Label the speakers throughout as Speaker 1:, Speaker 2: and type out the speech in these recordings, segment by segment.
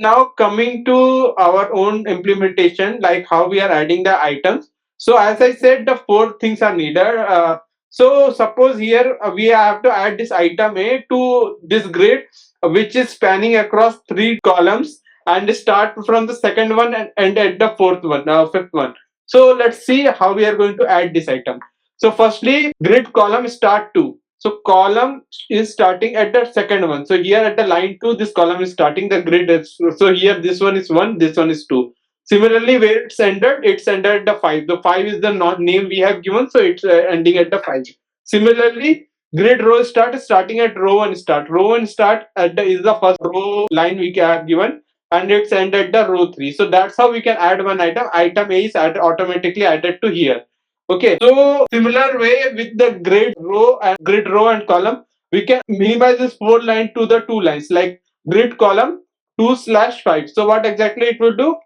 Speaker 1: Now coming to our own implementation, like how we are adding the items. So as I said, the four things are needed. So suppose here we have to add this item A to this grid, which is spanning across three columns and start from the second one and end at the fourth one, fifth one. So let's see how we are going to add this item. So firstly, grid column start two. So column is starting at the second one. So here at the line 2, this column is starting the grid. So here this one is 1, this one is 2. Similarly, where it's ended at the 5. The 5 is the not name we have given, so it's ending at the 5. Similarly, grid row start is starting at row 1 start. Row 1 start at the is the first row line we have given, and it's ended at the row 3. So that's how we can add one item. Item A is automatically added to here. Okay, so similar way with the grid row and column, we can minimize this four line to the two lines like grid column 2/5. So what exactly it will do?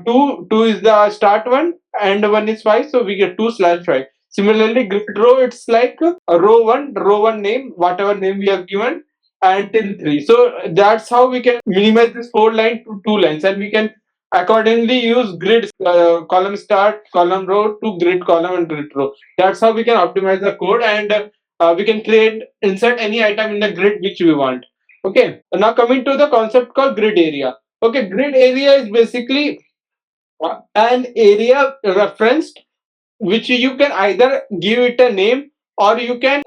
Speaker 1: Two is the start one and one is 5, so we get 2/5. Similarly, grid row it's like a row one name, whatever name we have given, and till 3. So that's how we can minimize this four line to two lines, and we can accordingly use grid column start, column row to grid column and grid row. That's how we can optimize the code, and we can insert any item in the grid which we want. Okay, now coming to the concept called grid area. Okay, grid area is basically an area referenced which you can either give it a name, or you can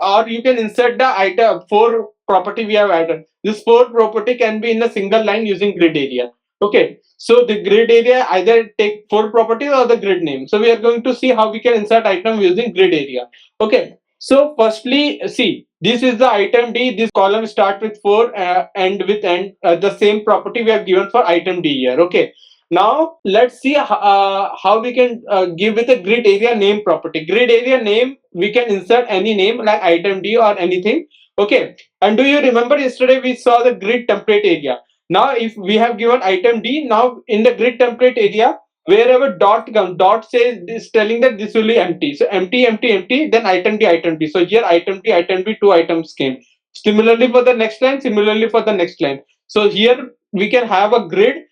Speaker 1: insert the item four property we have added. This four property can be in a single line using grid area. Okay, so the grid area either take four properties or the grid name. So we are going to see how we can insert item using grid area. Okay, so firstly, see, this is the item D. This column start with 4, end with end, the same property we have given for item D here. Okay, now let's see how we can give with a grid area name property. Grid area name, we can insert any name like item D or anything. Okay, and do you remember yesterday we saw the grid template area? Now if we have given item D, now in the grid template area, wherever dot comes, dot says this telling that this will be empty. So empty, empty, empty, then item D, item D. So here item D, two items came. Similarly for the next line, similarly for the next line. So here we can have a grid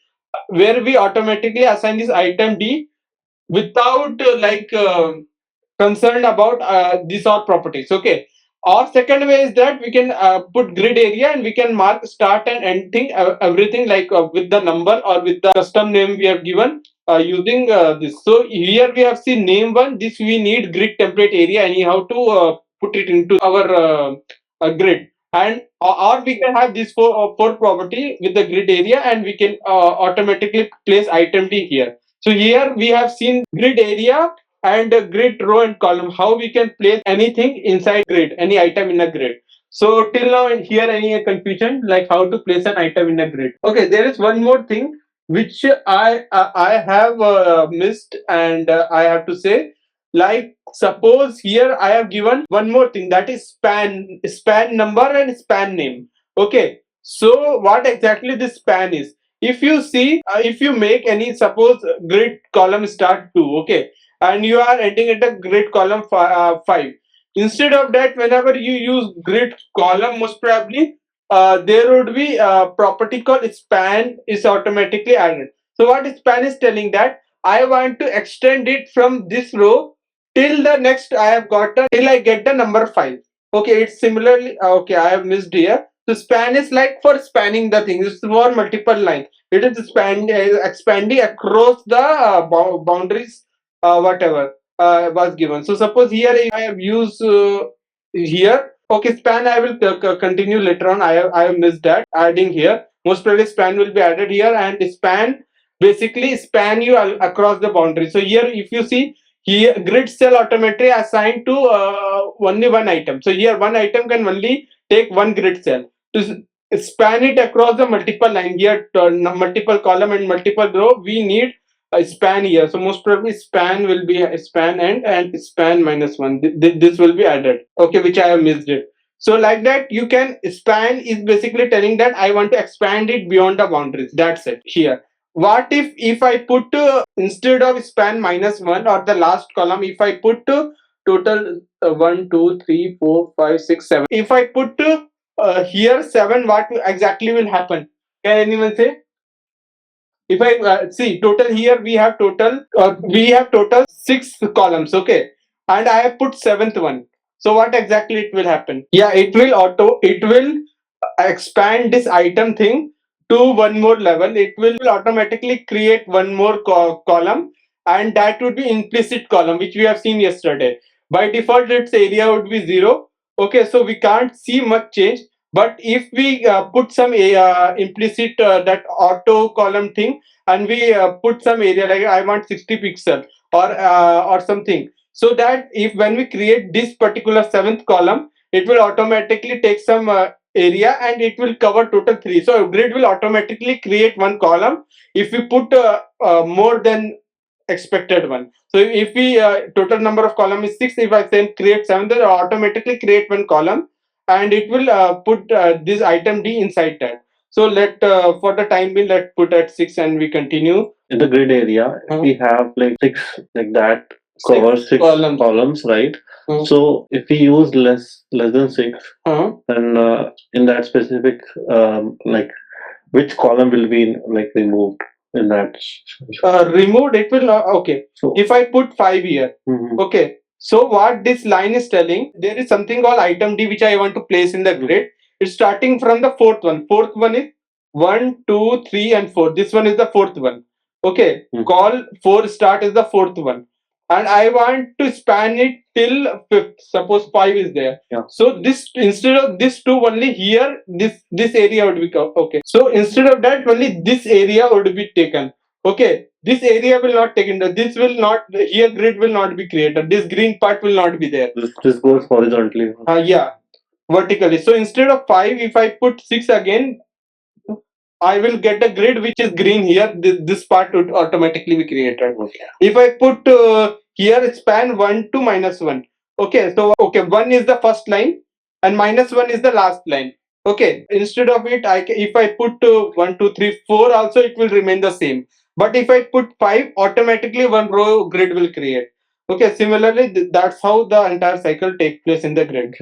Speaker 1: where we automatically assign this item D without concerned about these all properties. Okay. Or second way is that we can put grid area and we can mark start and end thing, everything like with the number or with the custom name we have given using this. So here we have seen name one. This we need grid template area anyhow to put it into our grid, and or we can have this four property with the grid area, and we can automatically place item D here. So here we have seen grid area and grid row and column, how we can place anything inside grid, any item in a grid. So till now here any confusion like how to place an item in a grid? Okay, there is one more thing which I have missed, and I have to say, like suppose here I have given one more thing, that is span number and span name. Okay, so what exactly this span is? If you see, if you make any, suppose grid column start 2, okay, and you are ending at the grid column 5, instead of that, whenever you use grid column, most probably there would be a property called span is automatically added. So what span is telling that I want to extend it from this row till the next I have got till I get the number 5. Okay, it's similarly okay, I have missed here. So span is like for spanning the thing. This is for multiple lines. It is expanding across the boundaries, whatever was given. So suppose here I have used here. Okay, span I will continue later on. I have missed that adding here. Most probably span will be added here, and span basically span you across the boundary. So here if you see, here grid cell automatically assigned to only one item. So here one item can only take one grid cell. To span it across the multiple line, here multiple column and multiple row, we need a span here. So most probably span will be a span and span -1. This will be added. Okay, which I have missed it. So like that, you can span is basically telling that I want to expand it beyond the boundaries. That's it here. What if I put instead of span -1 or the last column, if I put total 1 2 3 4 5 6 7, if I put here 7, what exactly will happen? Can anyone say? If I see total here, we have total 6 columns, okay, and I have put seventh one. So what exactly it will happen? Yeah, it will expand this item thing to one more level. It will automatically create one more column, and that would be implicit column, which we have seen yesterday. By default, its area would be 0. Okay, so we can't see much change. But if we put some implicit that auto column thing, and we put some area like I want 60 pixel or something, so that if when we create this particular seventh column, it will automatically take some area and it will cover total 3. So grid will automatically create one column if we put more than expected one. So if we total number of column is 6, if I say create 7, then automatically create one column and it will put this item D inside that. So let for the time being, let put at 6 and we continue.
Speaker 2: In the grid area, we have like six like that cover six columns, right? So if we use less than six, then in that specific like which column will be like removed in that?
Speaker 1: Removed, it will not. Okay. So if I put 5 here, okay. So what this line is telling, there is something called item D which I want to place in the grid. It's starting from the fourth one. Fourth one is 1, 2, 3, and 4. This one is the fourth one. Okay. Call 4 start is the fourth one. And I want to span it till fifth. Suppose 5 is there. Yeah. So this, instead of this 2 only here, this area would be okay. So instead of that, only this area would be taken. Okay, this area will not take into, this will not, here grid will not be created, this green part will not be there.
Speaker 2: This goes horizontally.
Speaker 1: Yeah, vertically. So instead of 5, if I put 6 again, I will get a grid which is green here. This part would automatically be created. Okay. If I put here span 1 to -1. Okay, so okay, 1 is the first line and -1 is the last line. Okay, instead of it, if I put 1, 2, 3, 4 also, it will remain the same. But if I put 5, automatically one row grid will create. Okay, similarly, that's how the entire cycle takes place in the grid.